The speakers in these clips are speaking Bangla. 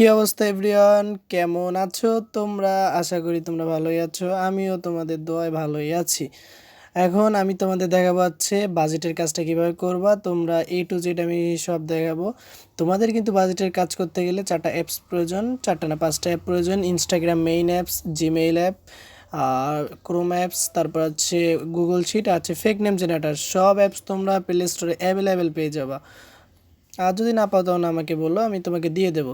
কি অবস্থা এভরিওয়ান, কেমন আছো তোমরা? আশা করি তোমরা ভালোই আছো। আমিও তোমাদের দোয়ায় ভালোই আছি। এখন আমি তোমাদের দেখাবো হচ্ছে বাজেটের কাজটা কিভাবে করবা। তোমরা A to Z আমি সব দেখাবো। তোমাদের কিন্তু বাজেটের কাজ করতে গেলে 4টা অ্যাপস প্রয়োজন, 4টা না 5টা অ্যাপ প্রয়োজন। Instagram main apps, Gmail app, আর ক্রোম অ্যাপস, তারপর হচ্ছে গুগল শিট, আছে ফেক নেম জেনারেটর। সব অ্যাপস তোমরা প্লে স্টোরে অ্যাভেলেবেল পেয়ে যাবা। আর যদি না পাও তখন আমাকে বলো, আমি তোমাকে দিয়ে দেবো।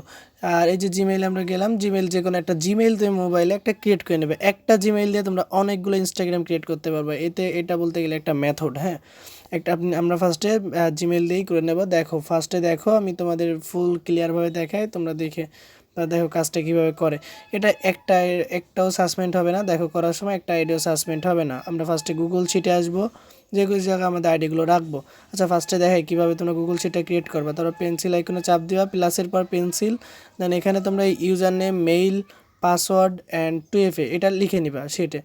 আর এই যে জিমেইল আমরা গেলাম, জিমেইল যে কোনো একটা জিমেইল তুমি মোবাইলে একটা ক্রিয়েট করে নেবে। একটা জিমেইল দিয়ে তোমরা অনেকগুলো ইনস্টাগ্রাম ক্রিয়েট করতে পারবে। এটা বলতে গেলে একটা মেথড, হ্যাঁ। আমরা ফার্স্টে জিমেইল দিয়েই করে নেব। দেখো ফার্স্টে দেখো, আমি তোমাদের ফুল ক্লিয়ারভাবে দেখাই, তোমরা দেখে দেখো কাজটা কীভাবে করে। এটা একটাও সাসপেন্ড হবে না। দেখো করার সময় একটা আইডিও সাসপেন্ড হবে না। আমরা ফার্স্টে গুগল শিটে আসবো, যেগুলো জায়গায় আমাদের আইডিগুলো রাখবো। আচ্ছা, ফার্স্টে দেখাই কীভাবে তোমরা গুগল শিটটা ক্রিয়েট করবা। তারপর পেন্সিল আইকনে চাপ দিবা, প্লাসের পর পেন্সিল, দেন এখানে তোমরা user name, mail, password and 2FA এটা লিখে নিবা শিটে।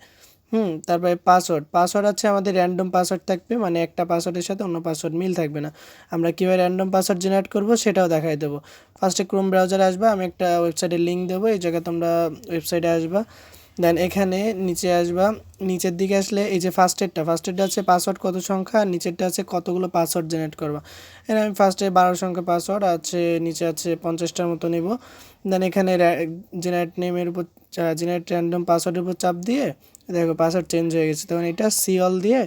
তারপরে পাসওয়ার্ড হচ্ছে আমাদের র্যান্ডম পাসওয়ার্ড থাকবে, মানে একটা পাসওয়ার্ডের সাথে অন্য পাসওয়ার্ড মিল থাকবে না। আমরা কীভাবে র্যান্ডম পাসওয়ার্ড জেনারেট করবো সেটাও দেখাই দেবো। ফার্স্টে ক্রোম ব্রাউজারে আসবা, আমি একটা ওয়েবসাইটের লিঙ্ক দেবো, এই জায়গায় তোমরা ওয়েবসাইটে আসবা। দেন এখানে নিচে আসবা, নিচের দিকে আসলে এই যে ফার্স্টেরটা হচ্ছে পাসওয়ার্ড কত সংখ্যা, আর নিচেরটা আছে কতগুলো পাসওয়ার্ড জেনারেট করবা। এখানে আমি ফার্স্টে 12 সংখ্যা পাসওয়ার্ড আছে, নিচে আছে 50টার মতো নেব। দেন এখানে জেনারেট নেমের উপর, জেনারেট র্যান্ডম পাসওয়ার্ডের উপর চাপ দিয়ে দেখো পাসওয়ার্ড চেঞ্জ হয়ে গেছে। তখন এটা সিঅল দিয়ে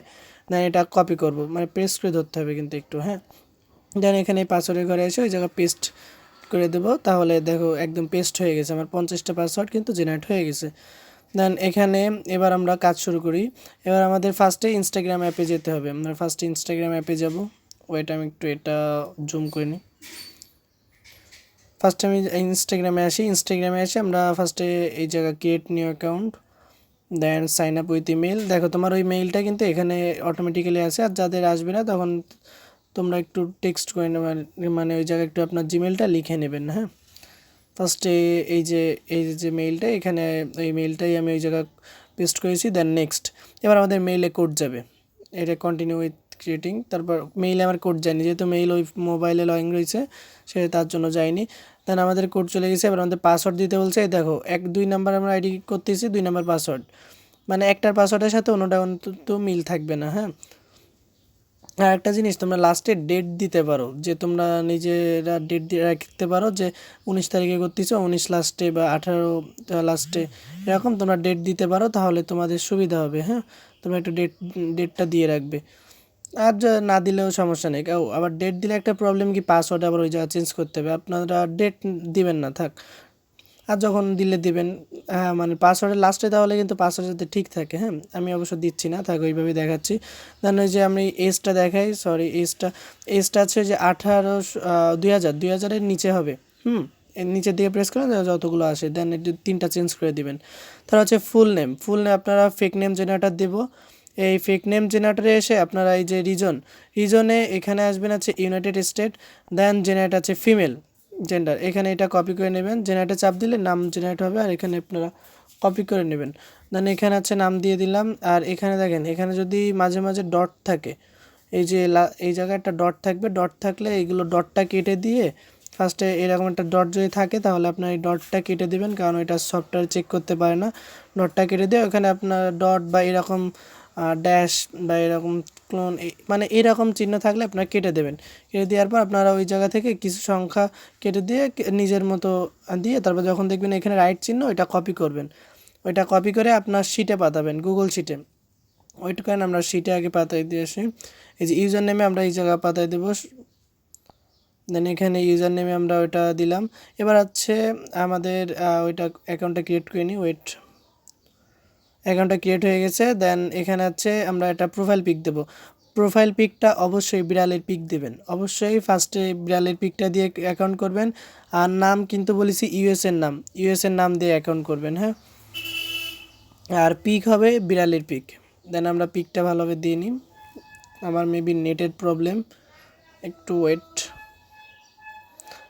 দেন এটা কপি করব, মানে পেস্ট করে ধরতে হবে কিন্তু একটু, হ্যাঁ। দেন এখানে পাসওয়ার্ডের ঘরে এসে ওই জায়গায় পেস্ট করে দেবো। তাহলে দেখো একদম পেস্ট হয়ে গেছে, আমার 50টা পাসওয়ার্ড কিন্তু জেনারেট হয়ে গেছে। দেন এখানে এবার আমরা কাজ শুরু করি। এবার আমাদের ফার্স্টে ইনস্টাগ্রাম অ্যাপে যেতে হবে। আমরা ফার্স্টে ইনস্টাগ্রাম অ্যাপে যাব। ওয়েট, আমি একটু এটা জুম করে নিই। ফার্স্টে আমি ইনস্টাগ্রামে এসে আমরা ফার্স্টে এই জায়গা create new account, then sign up with email. দেখো তোমার ওই মেইলটা কিন্তু এখানে অটোমেটিক্যালি আসে, আর যাদের আসবে না তখন তোমরা একটু টেক্সট করে নেবেন, মানে ওই জায়গায় একটু আপনার জিমেলটা লিখে নেবেন, হ্যাঁ। ফার্স্টে এই যে মেইলটা এখানে, এই মেইলটাই আমি ওই জায়গায় পেস্ট করেছি। দেন নেক্সট, এবার আমাদের মেইলে কোড যাবে, এটা কন্টিনিউ উইথ ক্রিয়েটিং। তারপর মেইলে আমার কোড যায়নি, যেহেতু মেইল ওই মোবাইলে লগইন রয়েছে, সে তার জন্য যায়নি। দেন আমাদের কোড চলে গেছে। এবার আমাদের পাসওয়ার্ড দিতে বলছে। এই দেখো 2 নাম্বার আমরা আইডি করতেছি, 2 নাম্বার পাসওয়ার্ড, মানে একটার পাসওয়ার্ডের সাথে অন্যটা অন্তত মিল থাকবে না, হ্যাঁ। আর একটা জিনিস, তোমরা লাস্টে ডেট দিতে পারো, যে তোমরা নিজেরা ডেট দিয়ে রাখতে পারো যে 19 তারিখে করতেছো, 19 লাস্টে বা 18 লাস্টে, এরকম তোমরা ডেট দিতে পারো, তাহলে তোমাদের সুবিধা হবে, হ্যাঁ। তোমরা একটু ডেটটা দিয়ে রাখবে। আর না দিলেও সমস্যা নেই। আবার ডেট দিলে একটা প্রবলেম কি, পাসওয়ার্ড আবার ওই জায়গা চেঞ্জ করতে হবে। আপনারা ডেট দিবেন না, থাক। আর যখন দিলে দিবেন, হ্যাঁ, মানে পাসওয়ার্ডের লাস্টে তাহলে কিন্তু পাসওয়ার্ড যাতে ঠিক থাকে, হ্যাঁ। আমি অবশ্য দিচ্ছি না, থাক ওইভাবেই দেখাচ্ছি। দেন ওই যে আমি এজটা দেখাই, সরি এজটা আছে যে 2000 নিচে হবে, এর নিচের দিকে প্রেস করেন, যতগুলো আসে দেন 3টা চেঞ্জ করে দিবেন। তার হচ্ছে ফুল নেম আপনারা ফেক নেম জেনারেটর দেবো। এই ফেক নেম জেনারেটরে এসে আপনারা এই যে রিজনে এখানে আসবেন আছে ইউনাইটেড স্টেট, দেন জেনারেট আছে ফিমেল জেন্ডার, এখানে এটা কপি করে নেবেন। জেনারেটে চাপ দিলে নাম জেনারেট হবে, আর এখানে আপনারা কপি করে নেবেন। দেন এখানে আছে নাম দিয়ে দিলাম। আর এখানে দেখেন, এখানে যদি মাঝে মাঝে ডট থাকে, এই যে এই জায়গায় একটা ডট থাকবে, ডট থাকলে এইগুলো ডটটা কেটে দিয়ে, ফার্স্টে এরকম একটা ডট যদি থাকে তাহলে আপনার এই ডটটা কেটে দেবেন, কারণ এটা সফটওয়্যার চেক করতে পারে না। ডটটা কেটে দিয়ে ওখানে আপনার ডট বা এরকম ড্যাশ বা এরকম ক্লোন, মানে এরকম চিহ্ন থাকলে আপনারা কেটে দেবেন। কেটে দেওয়ার পর আপনারা ওই জায়গা থেকে কিছু সংখ্যা কেটে দিয়ে নিজের মতো দিয়ে, তারপর যখন দেখবেন এখানে রাইট চিহ্ন, ওইটা কপি করবেন। ওইটা কপি করে আপনার শিটে পাঠাবেন, গুগল শিটে। ওইটুকান আমরা শিটে আগে পাতাই দিয়ে আসি। এই যে ইউজার নেমে আমরা এই জায়গা পাতাই দেবো। দেন এখানে ইউজার নেমে আমরা ওইটা দিলাম। এবার হচ্ছে আমাদের ওইটা অ্যাকাউন্টটা ক্রিয়েট করে নিই। ওয়েট, অ্যাকাউন্টটা ক্রিয়েট হয়ে গেছে। দেন এখানে হচ্ছে আমরা একটা প্রোফাইল পিক দেবো। প্রোফাইল পিকটা অবশ্যই বিড়ালের পিক দেবেন, অবশ্যই ফার্স্টে বিড়ালের পিকটা দিয়ে অ্যাকাউন্ট করবেন। আর নাম কিন্তু বলেছি ইউএসের নাম দিয়ে অ্যাকাউন্ট করবেন, হ্যাঁ। আর পিক হবে বিড়ালের পিক। দেন আমরা পিকটা ভালোভাবে দিয়ে নিই। আমার মেবি নেটের প্রবলেম, একটু ওয়েট।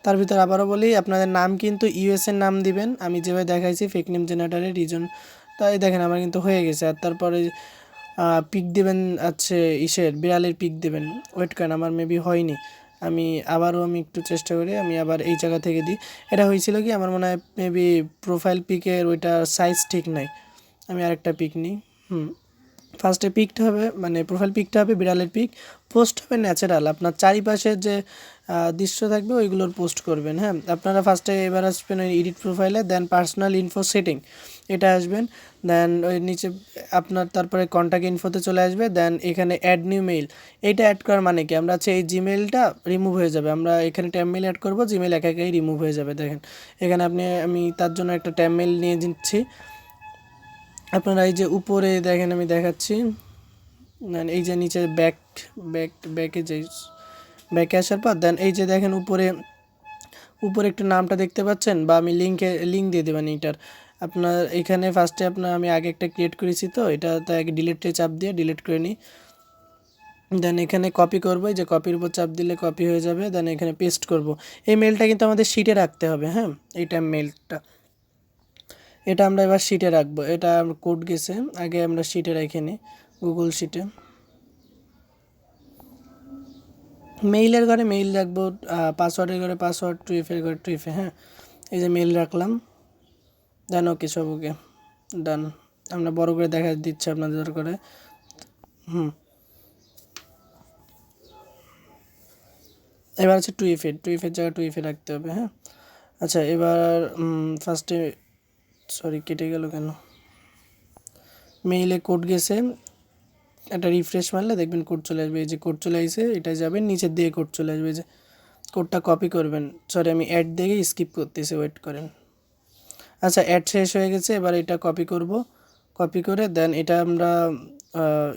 তার ভিতর আবারও বলি, আপনাদের নাম কিন্তু ইউএসের নাম দিবেন, আমি যেভাবে দেখাইছি ফেক নেম জেনারেটরের রিজন। তাই দেখেন আমার কিন্তু হয়ে গেছে। আর তারপরে পিক দেবেন আছে বিড়ালের পিক দেবেন। ওয়েট করেন, আমার মেবি হয়নি। আমি একটু চেষ্টা করি, আমি আবার এই জায়গা থেকে দিই। এটা হয়েছিল কি, আমার মনে হয় মেবি প্রোফাইল পিকের ওইটার সাইজ ঠিক নাই। আমি আরেকটা পিক নিই। ফার্স্টে পিকটা হবে, মানে প্রোফাইল পিকটা হবে বিড়ালের পিক, পোস্ট হবে ন্যাচারাল, আপনার চারিপাশের যে দৃশ্য থাকবে ওইগুলোর পোস্ট করবেন। হ্যাঁ, আপনারা ফার্স্টে এবার আসবেন ওই এডিট প্রোফাইলে, দেন পার্সোনাল ইনফো সেটিং, এটা আসবেন। দেন ওই নিচে আপনার তারপরে কন্ট্যাক্ট ইনফোতে চলে আসবে। দেন এখানে অ্যাড নিউ মেইল, এইটা অ্যাড করার মানে কি, আমরা হচ্ছে এই জিমেলটা রিমুভ হয়ে যাবে, আমরা এখানে ট্যাব মেইল অ্যাড করবো, জিমেল একা একাই রিমুভ হয়ে যাবে। দেখেন এখানে আমি তার জন্য একটা ট্যাব মেইল নিয়ে দিচ্ছি। আপনারা এই যে উপরে দেখেন, আমি দেখাচ্ছি, এই যে নিচে ব্যাকে যে ব্যাকে আসার পর দেন এই যে দেখেন উপরে উপরে একটু নামটা দেখতে পাচ্ছেন, বা আমি লিঙ্ক দিয়ে দেবেন এইটার। আপনার এখানে ফার্স্টে আমি আগে একটা ক্রিয়েট করেছি, তো এটা তাই আগে ডিলিটে চাপ দিয়ে ডিলিট করে নিই। দেন এখানে কপি করবো, এই যে কপির উপর চাপ দিলে কপি হয়ে যাবে। দেন এখানে পেস্ট করব। এই মেলটা কিন্তু আমাদের শিটে রাখতে হবে। হ্যাঁ, এইটা মেলটা, এটা আমরা এবার শিটে রাখবো। এটা কোড গেছে, আগে আমরা শিটে রেখে নিই, গুগল শিটে। মেইলের ঘরে মেইল রাখবো, পাসওয়ার্ডের ঘরে পাসওয়ার্ড, টুইফের ঘরে টুইফে। হ্যাঁ, এই যে মেইল রাখলাম। দেন ওকে, সব ওকে, ডান। আমরা বড় করে দেখা দিচ্ছি আপনাদের করে। এবার হচ্ছে টুইফের জায়গায় টুইফে রাখতে হবে। হ্যাঁ, আচ্ছা, এবার ফার্স্টে, সরি কেটে গেল কেন, মেইলে কোড গেছে, একটা রিফ্রেশ মারলে দেখবেন কোড চলে আসবে। এই যে কোড চলে আসছে, এটা যাবেন নিচের দিকে, কোড চলে আসবে, যে কোডটা কপি করবেন। সরি, আমি অ্যাড দেখে স্কিপ করতেছি, ওয়েট করেন। আচ্ছা, অ্যাড শেষ হয়ে গেছে, এবার এটা কপি করব। কপি করে দেন এটা আমরা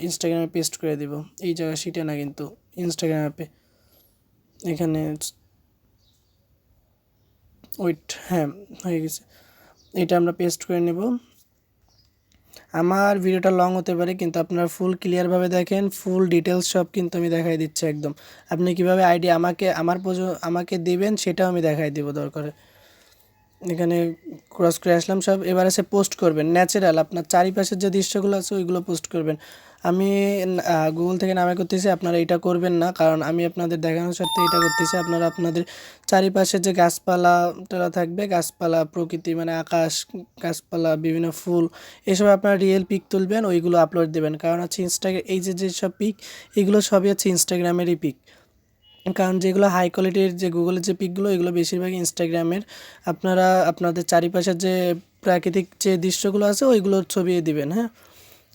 ইনস্টাগ্রামে পেস্ট করে দিব। এই জায়গা শিটে না কিন্তু, ইনস্টাগ্রাম অ্যাপে, এখানে ওয়েট, হ্যাঁ হয়ে গেছে। এটা আমরা পেস্ট করে নেব। আমার ভিডিওটা লং হতে পারে, কিন্তু আপনারা ফুল ক্লিয়ারভাবে দেখেন, ফুল ডিটেলস সব কিন্তু আমি দেখাই দিচ্ছি একদম। আপনি কীভাবে আইডি আমাকে দেবেন সেটাও আমি দেখাই দেবো দরকারে। এখানে ক্রস করে আসলাম সব। এবার আছে পোস্ট করবেন ন্যাচারাল, আপনার চারিপাশের যে দৃশ্যগুলো আছে ওইগুলো পোস্ট করবেন। আমি গুগল থেকে নামে করতেছি, আপনারা এটা করবেন না, কারণ আমি আপনাদের দেখানোর সাথে এটা করতেছি। আপনারা আপনাদের চারিপাশে যে গাছপালা থাকবে, গাছপালা প্রকৃতি মানে আকাশ, গাছপালা, বিভিন্ন ফুল, এসব আপনারা রিয়েল পিক তুলবেন, ওইগুলো আপলোড দেবেন। কারণ হচ্ছে এই যে যেসব পিক, এগুলো সবই হচ্ছে ইনস্টাগ্রামেরই পিক। কারণ যেগুলো হাই কোয়ালিটির যে গুগলের যে পিকগুলো, এগুলো বেশিরভাগ ইনস্টাগ্রামের। আপনারা আপনাদের চারিপাশের যে প্রাকৃতিক যে দৃশ্যগুলো আছে ওইগুলোর ছবি দিবেন। হ্যাঁ,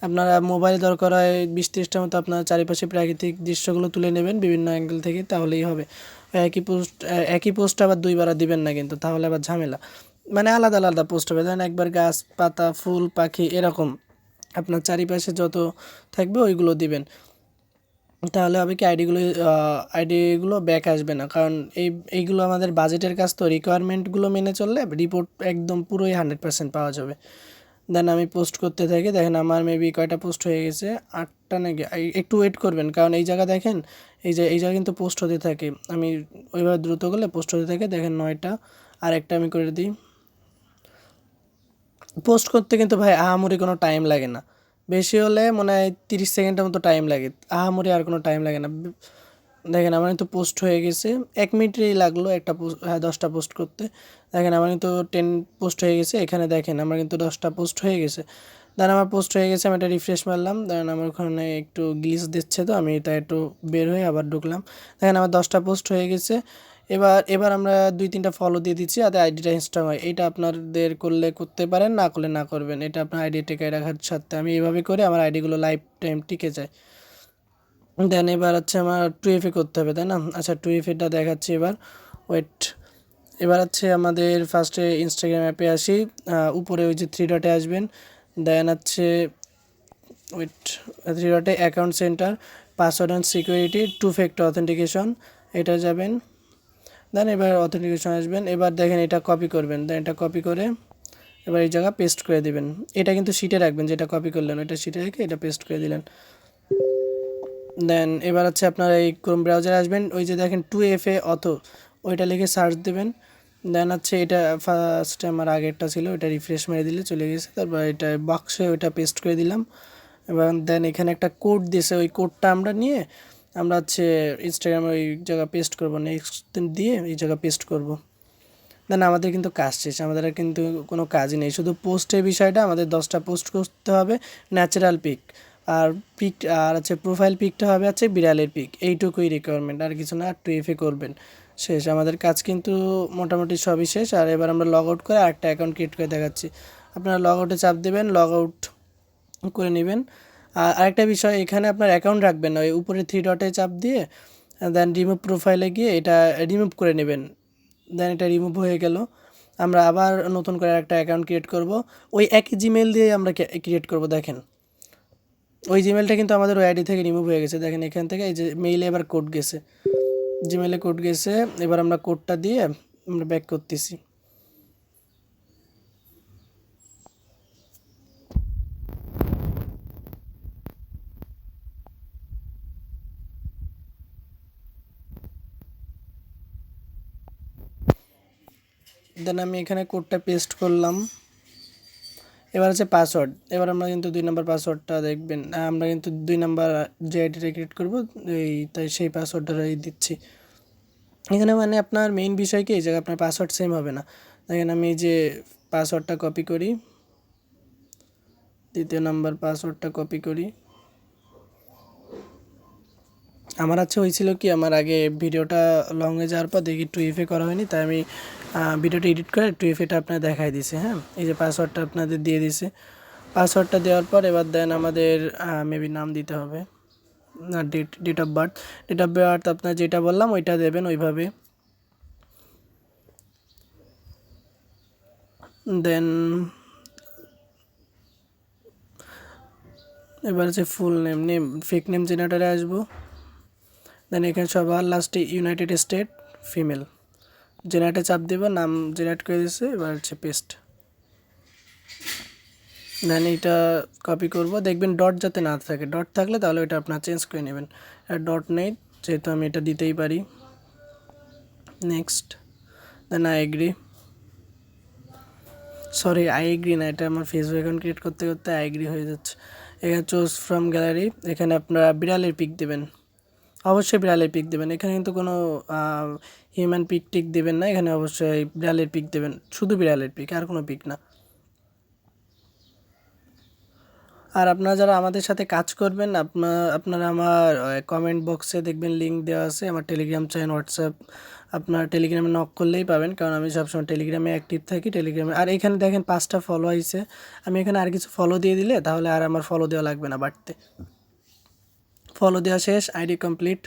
আপনারা মোবাইল দরকার হয় 20-30টার মতো আপনার চারিপাশে প্রাকৃতিক দৃশ্যগুলো তুলে নেবেন বিভিন্ন অ্যাঙ্গেল থেকে, তাহলেই হবে। একই পোস্ট আবার দুইবার দিবেন না কিন্তু, তাহলে আবার ঝামেলা। মানে আলাদা আলাদা পোস্ট হবে, ধরেন একবার গাছ পাতা ফুল পাখি এরকম আপনার চারিপাশে যত থাকবে ওইগুলো দিবেন। তাহলে হবে কি, আইডিগুলো ব্যাক আসবে না, কারণ এইগুলো আমাদের বাজেটের কাজ, তো রিকোয়ারমেন্টগুলো মেনে চললে রিপোর্ট একদম পুরোই 100% পাওয়া যাবে। দেন আমি পোস্ট করতে থাকি। দেখেন আমার মেবি কয়টা পোস্ট হয়ে গেছে, 8টা নাকি। একটু ওয়েট করবেন, কারণ এই জায়গা দেখেন, এই জায়গা কিন্তু পোস্ট হতে থাকে। আমি ওইভাবে দ্রুত করলে পোস্ট হতে থাকে। দেখেন 9টা, আর একটা আমি করে দিই। পোস্ট করতে কিন্তু ভাই আহামরি কোনো টাইম লাগে না, বেশি হলে মনে হয় 30 সেকেন্ডের মতো টাইম লাগে, আহামরি আর কোনো টাইম লাগে না। দেখেন আমার কিন্তু পোস্ট হয়ে গেছে, 1 মিনিটই লাগলো একটা পোস্ট, হ্যাঁ 10টা পোস্ট করতে। দেখেন আমার কিন্তু 10 পোস্ট হয়ে গেছে, এখানে দেখেন আমার কিন্তু 10টা পোস্ট হয়ে গেছে। দেন আমার পোস্ট হয়ে গেছে, আমি একটা রিফ্রেশ মারলাম। দেন আমার ওখানে একটু গ্লিচ দিচ্ছে, তো আমি এটা একটু বের হয়ে আবার ঢুকলাম। দেখেন আমার 10টা পোস্ট হয়ে গেছে। এবার আমরা 2-3টা ফলো দিয়ে দিচ্ছি, যাতে আইডিটা ইনস্টল হয়। এটা আপনাদের করলে করতে পারেন, না করলে না করবেন। এটা আপনার আইডি টেকে রাখার সাথে আমি এইভাবে করে আমার আইডিগুলো লাইফ টাইম টিকে যায়। দেন এবার হচ্ছে আমার টুইএফএ করতে হবে, তাই না? আচ্ছা, টুইএফএটা দেখাচ্ছি এবার, ওয়েট। এবার হচ্ছে আমাদের ফার্স্টে ইনস্টাগ্রাম অ্যাপে আসি, উপরে ওই যে 3 ডটে আসবেন। দেন হচ্ছে ওয়েট, 3 ডটে account centre, password and security, 2 factor authentication, এটা যাবেন। দেন এবার অথেন্টিকেশন আসবেন। এবার দেখেন এটা কপি করবেন, দেন এটা কপি করে এবার এই জায়গা পেস্ট করে দিবেন। এটা কিন্তু শিটে রাখবেন, যেটা কপি করলেন ওইটা শিটে রেখে এটা পেস্ট করে দিলেন। দেন এবার হচ্ছে আপনারা এই ক্রোম ব্রাউজারে আসবেন, ওই যে দেখেন 2FA ওইটা লিখে সার্চ দেবেন। দেন হচ্ছে এটা ফার্স্টে আমার আগেরটা ছিল, ওইটা রিফ্রেশ মেরে দিলে চলে গেছে। তারপর এটা বক্সে ওইটা পেস্ট করে দিলাম। এবং দেন এখানে একটা কোড দিয়েছে, ওই কোডটা আমরা নিয়ে আমরা হচ্ছে ইনস্টাগ্রামে ওই জায়গা পেস্ট করব, নেক্সট দিয়ে এই জায়গা পেস্ট করব। দেন আমাদের কিন্তু কাজ শেষ, আমাদের আর কিন্তু কোনো কাজই নেই, শুধু পোস্টের বিষয়টা আমাদের 10টা পোস্ট করতে হবে, ন্যাচারাল পিক আর পিক, আর হচ্ছে প্রোফাইল পিকটা হবে হচ্ছে বিড়ালের পিক, এইটুকুই রিকোয়ারমেন্ট, আর কিছু না। আর 2FA করবেন, শেষ আমাদের কাজ কিন্তু মোটামুটি সবই শেষ। আর এবার আমরা লগ আউট করে আরেকটা অ্যাকাউন্ট ক্রিয়েট করে দেখাচ্ছি। আপনারা লগ আউটে চাপ দেবেন, লগ আউট করে নেবেন। আর আরেকটা বিষয়, এখানে আপনার অ্যাকাউন্ট রাখবেন না, ওই উপরে 3 ডটে চাপ দিয়ে দেন রিমুভ প্রোফাইলে গিয়ে এটা রিমুভ করে নেবেন। দেন এটা রিমুভ হয়ে গেল। আমরা আবার নতুন করে একটা অ্যাকাউন্ট ক্রিয়েট করব, ওই একই জিমেল দিয়ে আমরা ক্রিয়েট করব। দেখেন ওই জিমেলটা কিন্তু আমাদের ওই আইডি থেকে রিমুভ হয়ে গেছে। দেখেন এখান থেকে এই যে মেইলে এবার কোড গেছে, জিমেলে কোড গেছে। এবার আমরা কোডটা দিয়ে আমরা ব্যাক করতেছি। দেন আমি এখানে কোডটা পেস্ট করলাম। এবার হচ্ছে পাসওয়ার্ড, এবার আমরা কিন্তু 2 নম্বর পাসওয়ার্ডটা দেখবেন, আমরা কিন্তু 2 নম্বর যে আইডিটা ক্রিয়েট করবো এই, তাই সেই পাসওয়ার্ডটাই দিচ্ছি এখানে। মানে আপনার মেইন বিষয় কি, এই জায়গায় আপনার পাসওয়ার্ড সেম হবে না। দেখেন আমি এই যে পাসওয়ার্ডটা কপি করি, 2য় নম্বর পাসওয়ার্ডটা কপি করি। আমার আচ্ছা হয়েছিল কি, আমার আগে ভিডিওটা লং হয়ে যাওয়ার পর দেখি 2FA করা হয়নি, তাই আমি ভিডিওটা এডিট করে 2FAটা আপনার দেখাই দিছি। হ্যাঁ, এই যে পাসওয়ার্ডটা আপনাদের দিয়ে দিছে। পাসওয়ার্ডটা দেওয়ার পর এবার দেন আমাদের মেবি নাম দিতে হবে, না date of birth. Date of birth আপনার যেটা বললাম ওইটা দেবেন ওইভাবে। দেন এবার হচ্ছে ফুল নেম, ফেক নেম জেনারেটারে আসবো। দেন এখানে সবার লাস্টে ইউনাইটেড স্টেট ফিমেল, জেনারেটে চাপ দেব, নাম জেনারেট করে দিয়েছে। এবার হচ্ছে পেস্ট। দেন এইটা কপি করব, দেখবেন ডট যাতে না থাকে, ডট থাকলে তাহলে ওইটা আপনার চেঞ্জ করে নেবেন। আর ডট নেই যেহেতু আমি এটা দিতেই পারি। Next, then I agree, sorry I agree না, এটা আমার ফেসবুক অ্যাকাউন্ট ক্রিয়েট করতে করতে আই এগ্রি হয়ে যাচ্ছে। এখানে চুজ ফ্রম গ্যালারি, এখানে আপনারা বিড়ালের পিক দেবেন, অবশ্যই বিড়ালের পিক দেবেন। এখানে কিন্তু কোনো হিউম্যান পিক টিক দেবেন না, এখানে অবশ্যই বিড়ালের পিক দেবেন, শুধু বিড়ালের পিক, আর কোনো পিক না। আর আপনারা যারা আমাদের সাথে কাজ করবেন, আপনারা আমার কমেন্ট বক্সে দেখবেন লিঙ্ক দেওয়া আছে, আমার টেলিগ্রাম চ্যানেল, হোয়াটসঅ্যাপ, আপনার টেলিগ্রামে নক করলেই পাবেন, কারণ আমি সবসময় টেলিগ্রামে অ্যাক্টিভ থাকি টেলিগ্রামে। আর এখানে দেখেন 5টা ফলো হয়েছে, আমি এখানে আর কিছু ফলো দিয়ে দিলে তাহলে আর আমার ফলো দেওয়া লাগবে না বাড়তে। ফলো দেওয়া শেষ, আইডি কমপ্লিট।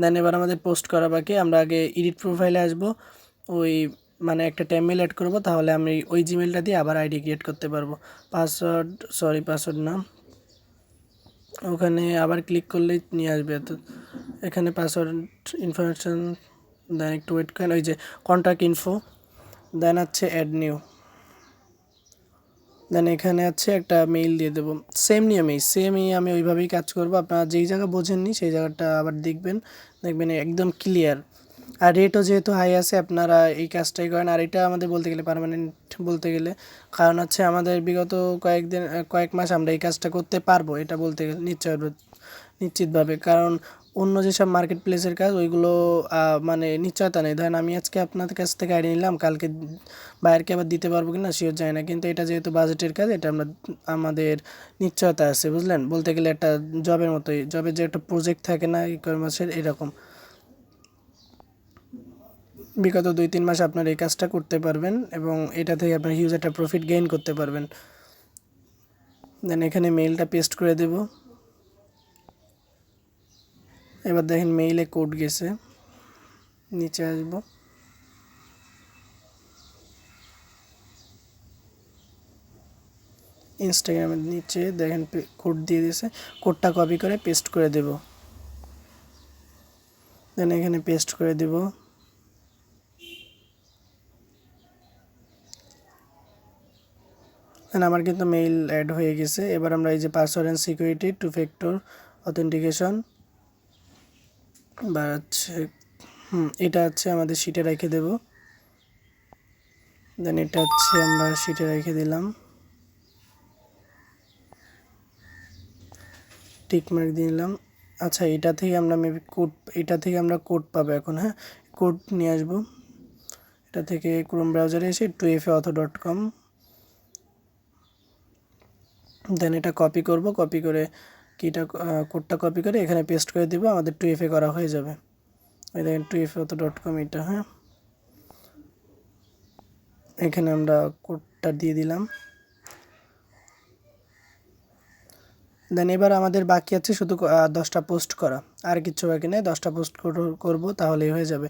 দেন এবার আমাদের পোস্ট করা বাকি। আমরা আগে এডিট প্রোফাইলে আসবো, ওই মানে একটা টেমমেল অ্যাড করবো, তাহলে আমি ওই জিমেলটা দিয়ে আবার আইডি ক্রিয়েট করতে পারবো। পাসওয়ার্ড, সরি পাসওয়ার্ড না, ওখানে আবার ক্লিক করলেই নিয়ে আসবে। তো এখানে পাসওয়ার্ড ইনফরমেশান, দেন একটু ওয়েট করেন, ওই যে কন্ট্যাক্ট ইনফো, দেন হচ্ছে অ্যাড নিউ, দেন এখানে আছে একটা মেইল দিয়ে দেবো। সেম নিয়মেই সেমই আমি ওইভাবেই কাজ করবো। আপনারা যেই জায়গা বোঝেননি সেই জায়গাটা আবার দেখবেন, দেখবেন একদম ক্লিয়ার। আর রেটও যেহেতু হাই আছে, আপনারা এই কাজটাই করেন। আর এটা আমাদের বলতে গেলে পার্মানেন্ট বলতে গেলে, কারণ হচ্ছে আমাদের বিগত কয়েক মাস আমরা এই কাজটা করতে পারবো, এটা বলতে গেলে নিশ্চিতভাবে। কারণ অন্য যেসব মার্কেট প্লেসের কাজ ওইগুলো মানে নিশ্চয়তা নেই। ধরেন আমি আজকে আপনাদের কাছ থেকে আইডি নিলাম, কালকে বাইরকে আবার দিতে পারবো কিনা শিওর যায় না, কিন্তু এটা যেহেতু বাজেটের কাজ, এটা আমাদের নিশ্চয়তা আছে, বুঝলেন। বলতে গেলে একটা জবের মতোই, জবের যে একটা প্রজেক্ট থাকে না এই কয় মাসের, এরকম। বিগত 2-3 মাস আপনার এই কাজটা করতে পারবেন এবং এটা থেকে আপনার হিউজ একটা প্রফিট গেইন করতে পারবেন। দেন এখানে মেইলটা পেস্ট করে দেব। এবার দেখেন মেইলে কোড গেছে, নিচে আসবো, ইনস্টাগ্রামের নিচে দেখেন কোড দিয়ে দিয়েছে, কোডটা কপি করে পেস্ট করে দেব। দেন এখানে পেস্ট করে দেব। দেন আমার কিন্তু মেইল অ্যাড হয়ে গেছে। এবার আমরা এই যে password and security 2 factor authentication বা হচ্ছে এটা হচ্ছে আমাদের শিটে রেখে দেব। দেন এটা হচ্ছে আমরা শিটে রেখে দিলাম, টিক মার্ক দিয়ে নিলাম। আচ্ছা, এটা থেকে আমরা মেবি কোড, এটা থেকে আমরা কোড পাবো এখন। হ্যাঁ, কোড নিয়ে আসবো। এটা থেকে ক্রোম ব্রাউজারে এসে 2FAauthor.com, দেন এটা কপি করব, কপি করে কিটা কোডটা কপি করে এখানে পেস্ট করে দিব, আমাদের 2FA করা হয়ে যাবে। এই দেখেন 2FAauthor.com এটা। হ্যাঁ, এখানে আমরা কোডটা দিয়ে দিলাম। দেন এবার আমাদের বাকি আছে শুধু 10টা পোস্ট করা, আর কিচ্ছু বাকি নেই। 10টা পোস্ট করব, তাহলেই হয়ে যাবে।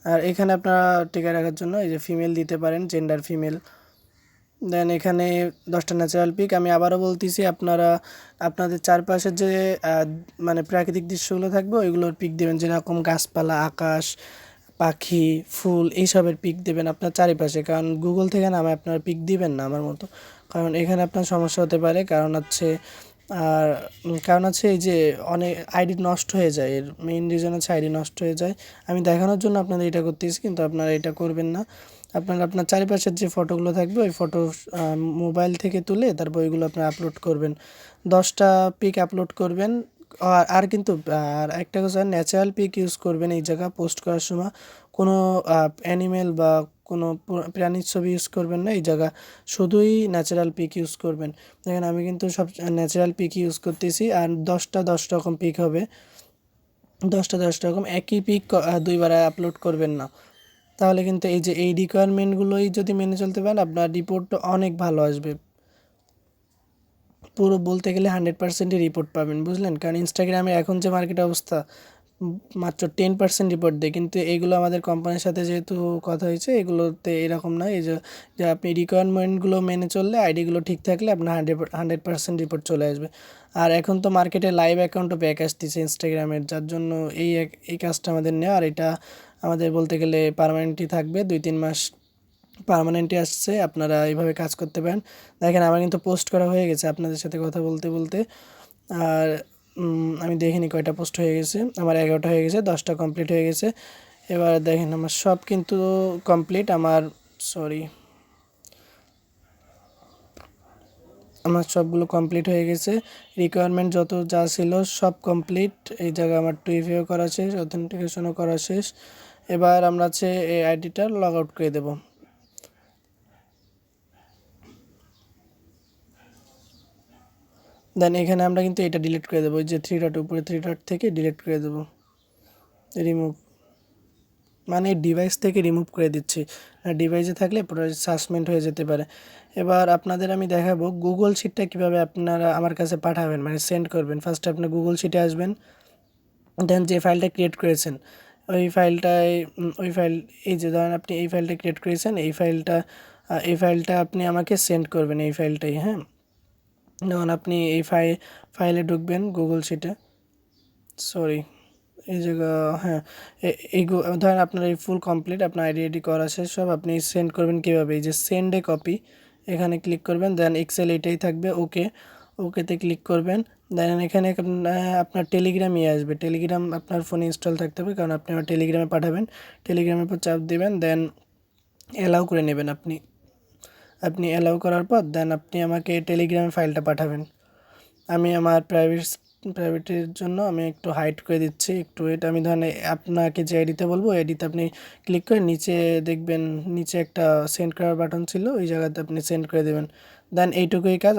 আর এখানে আপনারা টিকা রাখার জন্য এই যে ফিমেল দিতে পারেন, জেন্ডার ফিমেল। দেন এখানে 10টা ন্যাচারাল পিক। আমি আবারও বলতেছি, আপনারা আপনাদের চারপাশের যে মানে প্রাকৃতিক দৃশ্যগুলো থাকবে ওইগুলোর পিক দেবেন, যেরকম গাছপালা, আকাশ, পাখি, ফুল, এইসবের পিক দেবেন আপনার চারিপাশে। কারণ গুগল থেকে নামে আপনার পিক দিবেন না আমার মতো, কারণ এখানে আপনার সমস্যা হতে পারে। আর কারণ হচ্ছে এই যে অনেক আইডি নষ্ট হয়ে যায়, এর মেইন রিজন হচ্ছে আইডি নষ্ট হয়ে যায়। আমি দেখানোর জন্য আপনাদের এটা করতেছি, কিন্তু আপনারা এটা করবেন না। আপনারা আপনার চারিপাশের যে ফটোগুলো থাকবে ওই ফটো মোবাইল থেকে তুলে তারপর ওইগুলো আপনারা আপলোড করবেন। 10টা পিক আপলোড করবেন। আর কিন্তু আর একটা কথা, ন্যাচারাল পিক ইউজ করবেন এই জায়গা পোস্ট করার সময়। কোনো অ্যানিমেল বা কোনো প্রাণীর ছবি ইউজ করবেন না এই জায়গা, শুধুই ন্যাচারাল পিক ইউজ করবেন। দেখেন আমি কিন্তু সব ন্যাচারাল পিক ইউজ করতেছি। আর 10টা 10 রকম পিক হবে, 10টা 10 রকম। একই পিক দুইবার আপলোড করবেন না, তাহলে কিন্তু এই যে এই রিকোয়ারমেন্টগুলোই যদি মেনে চলতে পারেন আপনার রিপোর্টটা অনেক ভালো আসবে। পুরো বলতে গেলে 100%ই রিপোর্ট পাবেন, বুঝলেন? কারণ ইনস্টাগ্রামে এখন যে মার্কেট অবস্থা, মাত্র 10% রিপোর্ট দেয়। কিন্তু এইগুলো আমাদের কোম্পানির সাথে যেহেতু কথা হয়েছে, এগুলোতে এরকম না। এই যে যে আপনি রিকোয়ারমেন্টগুলো মেনে চললে, আইডিগুলো ঠিক থাকলে আপনার 100% রিপোর্ট চলে আসবে। আর এখন তো মার্কেটে লাইভ অ্যাকাউন্টও ব্যাক আসতেছে ইনস্টাগ্রামের, যার জন্য এই কাজটা আমাদের নেওয়া। আর এটা আমাদের বলতে গেলে পার্মানেন্টই থাকবে, 2-3 মাস পার্মানেন্টই আসছে। আপনারা এইভাবে কাজ করতে পারেন। দেখেন আমার কিন্তু পোস্ট করা হয়ে গেছে আপনাদের সাথে কথা বলতে বলতে। আর আমি দেখিনি কয়টা পোস্ট হয়ে গেছে, আমার 11টা হয়ে গেছে, 10টা কমপ্লিট হয়ে গেছে। এবার দেখেন আমার সব কিন্তু কমপ্লিট। সরি আমার সবগুলো কমপ্লিট হয়ে গেছে। রিকোয়ারমেন্ট যত যা ছিল সব কমপ্লিট। এই জায়গায় আমার 2FA করা শেষ, অথেন্টিকেশনও করা শেষ। এবার আমরা হচ্ছে এই আইডিটা লগ আউট করে দেবো। দেন এখানে আমরা কিন্তু এটা ডিলিট করে দেবো, ওই যে 3 ডট, উপরে 3 ডট থেকে ডিলিট করে দেবো, রিমুভ। মানে ডিভাইস থেকে রিমুভ করে দিচ্ছি, ডিভাইসে থাকলে পুরো সাসপেন্ড হয়ে যেতে পারে। এবার আপনাদের আমি দেখাবো গুগল শিটটা কীভাবে আপনারা আমার কাছে পাঠাবেন, মানে সেন্ড করবেন। ফার্স্টে আপনার গুগল শিটে আসবেন, দেন যে ফাইলটা ক্রিয়েট করেছেন ওই ফাইলটায় ওই ফাইল, এই যে ধরেন আপনি এই ফাইলটা ক্রিয়েট করেছেন, এই ফাইলটা আপনি আমাকে সেন্ড করবেন, এই ফাইলটাই। হ্যাঁ, যখন আপনি এই ফাইলে ঢুকবেন গুগল শিটে, সরি এই জায়গা, হ্যাঁ, ধরেন আপনার এই ফুল কমপ্লিট, আপনার আইডি করা শেষ সব। আপনি সেন্ড করবেন কীভাবে, এই যে সেন্ড এ কপি, এখানে ক্লিক করবেন। দেন এক্সেল এটাই থাকবে, ওকেতে ক্লিক করবেন। দেন এখানে আপনার টেলিগ্রাম আসবে। টেলিগ্রাম আপনার ফোনে ইনস্টল থাকতে হবে, কারণ আপনি আমার টেলিগ্রামে পাঠাবেন। টেলিগ্রামের উপর চাপ দিবেন, দেন অ্যালাউ করে নেবেন। আপনি আপনি অ্যালাউ করার পর দেন আপনি আমাকে টেলিগ্রামে ফাইলটা পাঠাবেন। আমি আমার প্রাইভেটের জন্য আমি একটু হাইড করে দিচ্ছি, একটু এটা আমি ধরেন আপনাকে যে আইডিতে বলবো আইডিতে আপনি ক্লিক করে নিচে দেখবেন, নিচে একটা সেন্ড করার বাটন ছিল, ওই জায়গাতে আপনি সেন্ড করে দেবেন। দেন এইটুকুই কাজ।